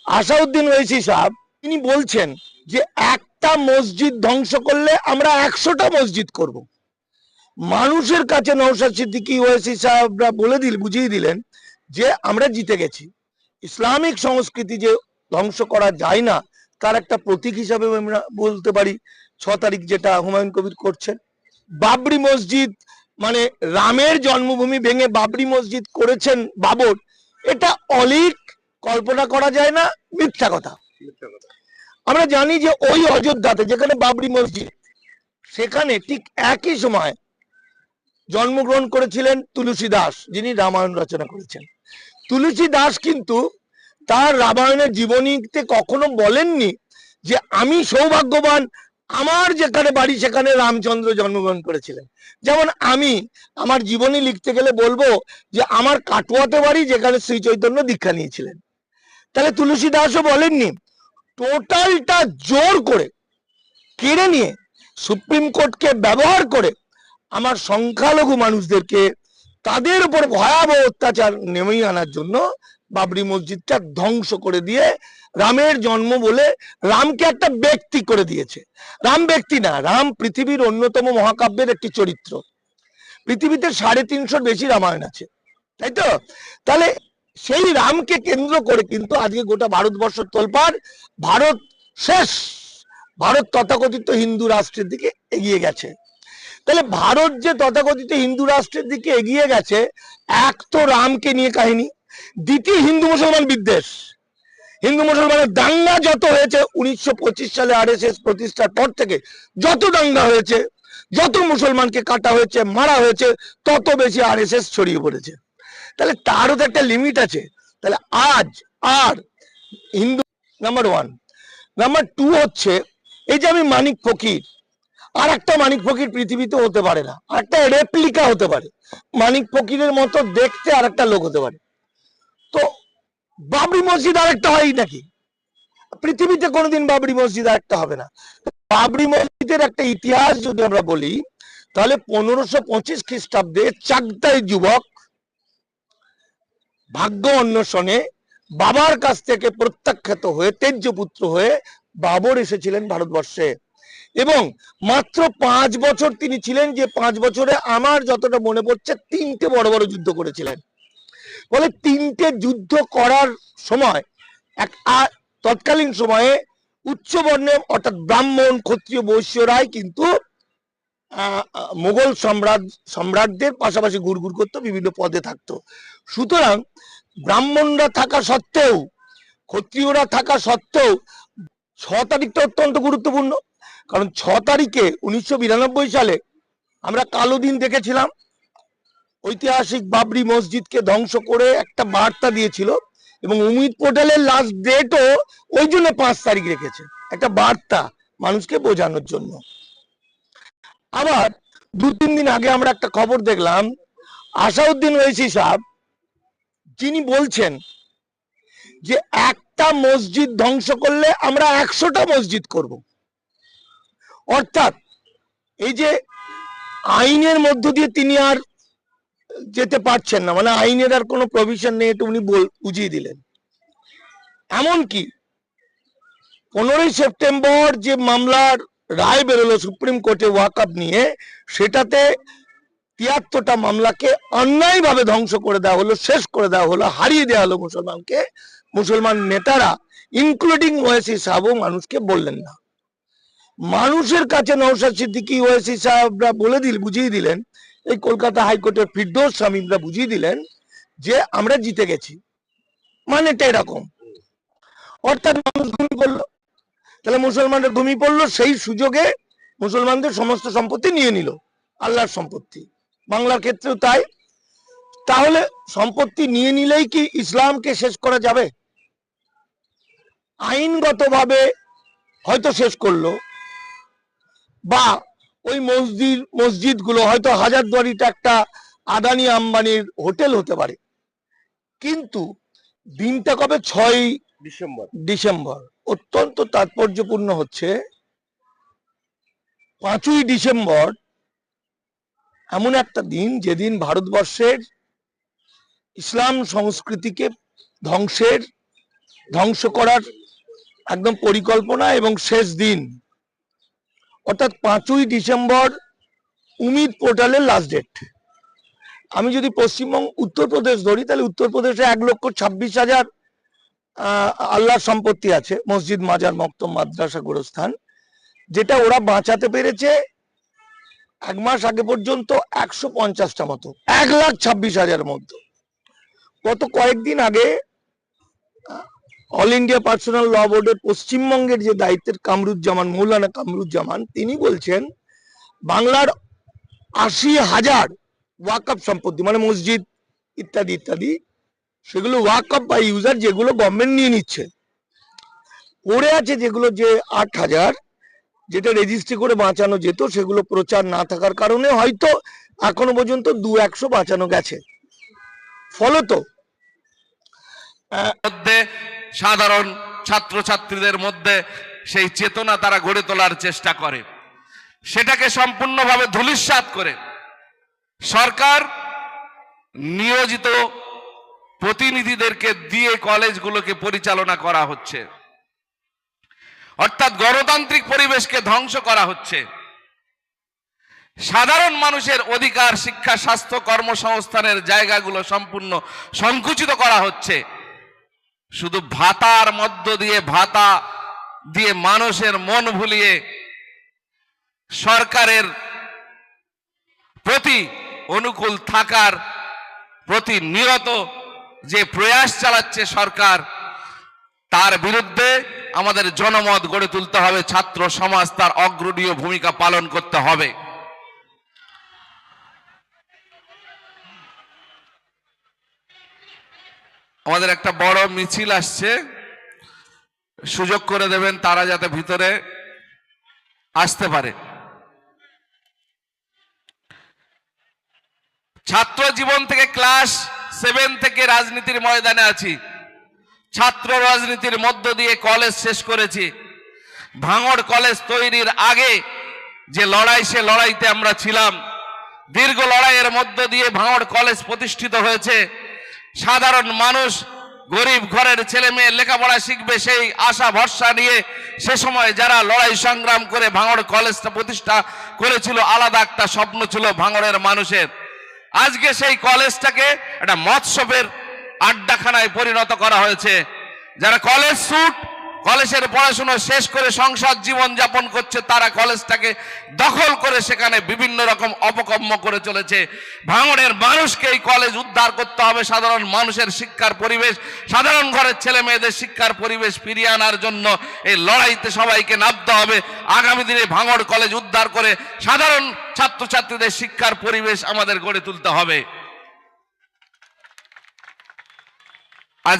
আসাউদ্দিন ওয়েসি সাহেব তিনি বলছেন যে একটা মসজিদ ধ্বংস করলে আমরা 100টা মসজিদ করব। মানুষের কাছে নওশাদ সিদ্দিকী ওয়েসি সাহেবরা বুঝিয়ে দিলেন যে আমরা জিতে গেছি। ইসলামিক সংস্কৃতি যে ধ্বংস করা যায় না তার একটা প্রতীক হিসাবে আমরা বলতে পারি 6 তারিখ যেটা হুমায়ুন কবির করছেন। বাবরি মসজিদ মানে রামের জন্মভূমি ভেঙে বাবরি মসজিদ করেছেন বাবর, এটা অলীক, কল্পনা করা যায় না, মিথ্যা কথা। আমরা জানি যে ওই অযোধ্যাতে যেখানে বাবরি মসজিদ, সেখানে ঠিক একই সময় জন্মগ্রহণ করেছিলেন তুলসী দাস, যিনি রামায়ণ রচনা করেছেন। তুলসী দাস কিন্তু তার রামায়ণের জীবনীতে কখনো বলেননি যে আমি সৌভাগ্যবান, আমার যেখানে বাড়ি সেখানে রামচন্দ্র জন্মগ্রহণ করেছিলেন। যেমন আমি আমার জীবনী লিখতে গেলে বলবো যে আমার কাটোয়াতে বাড়ি যেখানে শ্রী চৈতন্য দীক্ষা নিয়েছিলেন। তাহলে তুলসী দাসও বলেননি। টোটালটা জোর করে কেড়ে নিয়ে সুপ্রিম কোর্টকে ব্যবহার করে আমার সংখ্যালঘু মানুষদেরকে তাদের উপর ভয়াবহ অত্যাচার নেমেই আনার জন্য বাবরি মসজিদটা ধ্বংস করে দিয়ে রামের জন্ম বলে রামকে একটা ব্যক্তি করে দিয়েছে। রাম ব্যক্তি না, রাম পৃথিবীর অন্যতম মহাকাব্যের একটি চরিত্র। পৃথিবীতে 350 বেশি রামায়ণ আছে, তাই তো? তাহলে সেই রামকে কেন্দ্র করে কিন্তু আজকে গোটা ভারতবর্ষ তোলপাড়। ভারত শেষ, ভারত তথাকথিত হিন্দু রাষ্ট্রের দিকে এগিয়ে গেছে। তাহলে ভারত যে তথাকথিত হিন্দু রাষ্ট্রের দিকে এগিয়ে গেছে, এক তো রামকে নিয়ে কাহিনী, দ্বিতীয় হিন্দু মুসলমান বিদ্বেষ। হিন্দু মুসলমানের দাঙ্গা যত হয়েছে 1925 সালে আরএসএস প্রতিষ্ঠার পর থেকে, যত দাঙ্গা হয়েছে, যত মুসলমানকে কাটা হয়েছে, মারা হয়েছে, তত বেশি আরএসএস ছড়িয়ে পড়েছে। তাহলে তারও তো একটা লিমিট আছে। তাহলে আজ আর হিন্দু নাম্বার 1, নাম্বার 2 হচ্ছে এই যে আমি মানিক ফকির, আর একটা মানিক ফকির পৃথিবীতে হতে পারে না, আর একটা রেপ্লিকা হতে পারে। মানিক ফকিরের মতো দেখতে আর একটা লোক হতে পারে। তো বাবরি মসজিদ আর একটা হয় নাকি? পৃথিবীতে কোনোদিন বাবরি মসজিদ আর একটা হবে না। বাবরি মসজিদের একটা ইতিহাস যদি আমরা বলি, তাহলে 1525 খ্রিস্টাব্দে চাকদাই যুবক ভাগ্য অন্বেষণে বাবার কাছ থেকে প্রত্যাখ্যাত হয়ে তেজ্যপুত্র হয়ে বাবর এসেছিলেন ভারতবর্ষে, এবং মাত্র 5 বছর তিনি ছিলেন, যে 5 বছরে আমার যতটা মনে পড়ছে 3টে বড় বড় যুদ্ধ করেছিলেন। বলে 3টে যুদ্ধ করার সময় তৎকালীন সময়ে উচ্চবর্ণে অর্থাৎ ব্রাহ্মণ, ক্ষত্রিয়, বৈশ্যরাই কিন্তু মোগল সম্রাটদের পাশাপাশি ঘুরঘুর করতো, বিভিন্ন পদে থাকতো। সুতরাং ব্রাহ্মণরা থাকা সত্ত্বেও, ক্ষত্রিয়রা থাকা সত্ত্বেও 6 তারিখটা অত্যন্ত গুরুত্বপূর্ণ। কারণ 6 তারিখে 1992 সালে আমরা কালো দিন দেখেছিলাম। ঐতিহাসিক বাবরি মসজিদকে ধ্বংস করে একটা বার্তা দিয়েছিল, এবং অমিত পটেলের লাস্ট ডেটও ওই জন্য 5 তারিখ রেখেছে, একটা বার্তা মানুষকে বোঝানোর জন্য। আবার 2-3 দিন আগে আমরা একটা খবর দেখলাম, আসাউদ্দিন ওয়েসি সাহেব যিনি বলছেন যে একটা মসজিদ ধ্বংস করলে আমরা 100টা মসজিদ করব। অর্থাৎ এই যে আইনের মধ্য দিয়ে তিনি আর যেতে পারছেন না, মানে আইনের আর কোনো প্রভিশন নেই, এটা উনি বুঝিয়ে দিলেন। এমনকি 15ই সেপ্টেম্বর যে মামলার রায় বেরোলো সুপ্রিম কোর্টে ওয়াকআপ নিয়ে, সেটাতে 73টা মামলাকে অন্যায়ভাবে ধ্বংস করে দেওয়া হলো, শেষ করে দেওয়া হলো, হারিয়ে দেওয়া হলো মুসলমানকে। মুসলমান নেতারা ইনক্লুডিং ওয়েসি সাহেবও মানুষকে বললেন না। মানুষের কাছে নওশাদ সিদ্দিকী ওয়েসি সাহেবরা বুঝিয়ে দিলেন, এই কলকাতা হাইকোর্টের ফিরদৌস শামীমরা বুঝিয়ে দিলেন যে আমরা জিতে গেছি। মানেটা এরকম। অর্থাৎ মানুষ ঘুমিয়ে পড়লো। তাহলে মুসলমানরা ঘুমিয়ে পড়লো, সেই সুযোগে মুসলমানদের সমস্ত সম্পত্তি নিয়ে নিল, আল্লাহর সম্পত্তি। বাংলার ক্ষেত্রেও তাই। তাহলে সম্পত্তি নিয়ে নিলেই কি ইসলামকে শেষ করা যাবে? আইনগতভাবে হয়তো শেষ করলো, বা ওই মসজিদগুলো হয়তো হাজারদুয়ারিটা একটা আদানি আম্বানির হোটেল হতে পারে, কিন্তু দিনটা কবে? 6ই ডিসেম্বর। অত্যন্ত তাৎপর্যপূর্ণ হচ্ছে 5ই ডিসেম্বর এমন একটা দিন যেদিন ভারতবর্ষের ইসলাম সংস্কৃতিকে ধ্বংসের ধ্বংস করার একদম পরিকল্পনা, এবং শেষ দিন অর্থাৎ 5ই ডিসেম্বর উমিদ পোর্টালের লাস্ট ডেট। আমি যদি পশ্চিমবঙ্গ উত্তরপ্রদেশ ধরি, তাহলে উত্তরপ্রদেশে 1,26,000 আল্লাহর সম্পত্তি আছে, মসজিদ, মাজার, মক্তব, মাদ্রাসা, গোরস্থান, যেটা ওরা বাঁচাতে পেরেছে 1 মাস আগে পর্যন্ত 150টা মতো, 1,26,000 মতো। গত কয়েকদিন আগে অল ইন্ডিয়া পার্সোনাল ল বোর্ডের পশ্চিমবঙ্গের যে দায়িত্বের কামরুজ্জামান, মৌলানা কামরুজ্জামান, তিনি বলছেন বাংলার 80,000 ওয়াকফ সম্পত্তি, মানে মসজিদ ইত্যাদি ইত্যাদি, সেগুলো ওয়াকফ বা ইউজার, যেগুলো গভর্নমেন্ট নিয়ে নিচ্ছে, পড়ে আছে যেগুলো, যে 8,000 যেটা রেজিস্ট্রি করে বাঁচানো যেত, সেগুলো প্রচার না থাকার কারণে হয়তো এখনো পর্যন্ত 200 বাঁচানো গেছে। ফলত মধ্যে সাধারণ ছাত্রছাত্রীদের মধ্যে সেই চেতনা তারা গড়ে তোলার চেষ্টা করে, সেটাকে সম্পূর্ণভাবে ধূলিসাৎ করে সরকার নিয়োজিত প্রতিনিধিদেরকে দিয়ে কলেজগুলোকে পরিচালনা করা হচ্ছে, অর্থাৎ গণতান্ত্রিক পরিবেশকে ধ্বংস করা হচ্ছে। সাধারণ মানুষের অধিকার, শিক্ষা, স্বাস্থ্য, কর্মসংস্থানের জায়গাগুলো সম্পূর্ণ সংকুচিত করা হচ্ছে। শুধু ভাতার মধ্য দিয়ে, ভাতা দিয়ে মানুষের মন ভুলিয়ে সরকারের প্রতি অনুকূল থাকার প্রতি নিরত যে প্রয়াস চালাচ্ছে সরকার, তার বিরুদ্ধে আমাদের জনমত গড়ে তুলতে হবে। ছাত্র সমাজ তার অগ্রণীয় ভূমিকা পালন করতে হবে। আমাদের একটা বড় মিছিল আসছে, সুযোগ করে দেবেন তারা যাতে ভিতরে আসতে পারে। ছাত্র জীবন থেকে ক্লাস 7 থেকে রাজনীতির ময়দানে আছি, ছাত্র রাজনীতির মধ্য দিয়ে কলেজ শেষ করেছি। ভাঙড় কলেজ তৈরির আগে যে লড়াই, সে লড়াইতে আমরা ছিলাম। দীর্ঘ লড়াইয়ের মধ্য দিয়ে ভাঙড় কলেজ প্রতিষ্ঠিত হয়েছে। সাধারণ মানুষ, গরিব ঘরের ছেলে মেয়ে লেখাপড়া শিখবে, সেই আশা ভরসা নিয়ে সে সময় যারা লড়াই সংগ্রাম করে ভাঙড় কলেজটা প্রতিষ্ঠা করেছিল, আলাদা একটা স্বপ্ন ছিল ভাঙড়ের মানুষের। আজকে সেই কলেজটাকে একটা মৎসবের আড্ডাখানায় পরিণত করা হয়েছে। যারা কলেজ স্টুডেন্ট, কলেজের পড়াশোনা শেষ করে সংসদ জীবন যাপন করছে, তারা কলেজটাকে দখল করে সেখানে বিভিন্ন রকম অপকর্ম করে চলেছে। ভাঙড়ের মানুষকে এই কলেজ উদ্ধার করতে হবে। সাধারণ মানুষের শিক্ষার পরিবেশ, সাধারণ ঘরের ছেলে মেয়েদের শিক্ষার পরিবেশ ফিরিয়ে আনার জন্য এই লড়াইতে সবাইকে নামতে হবে। আগামী দিনে ভাঙড় কলেজ উদ্ধার করে সাধারণ ছাত্রছাত্রীদের শিক্ষার পরিবেশ আমাদের গড়ে তুলতে হবে।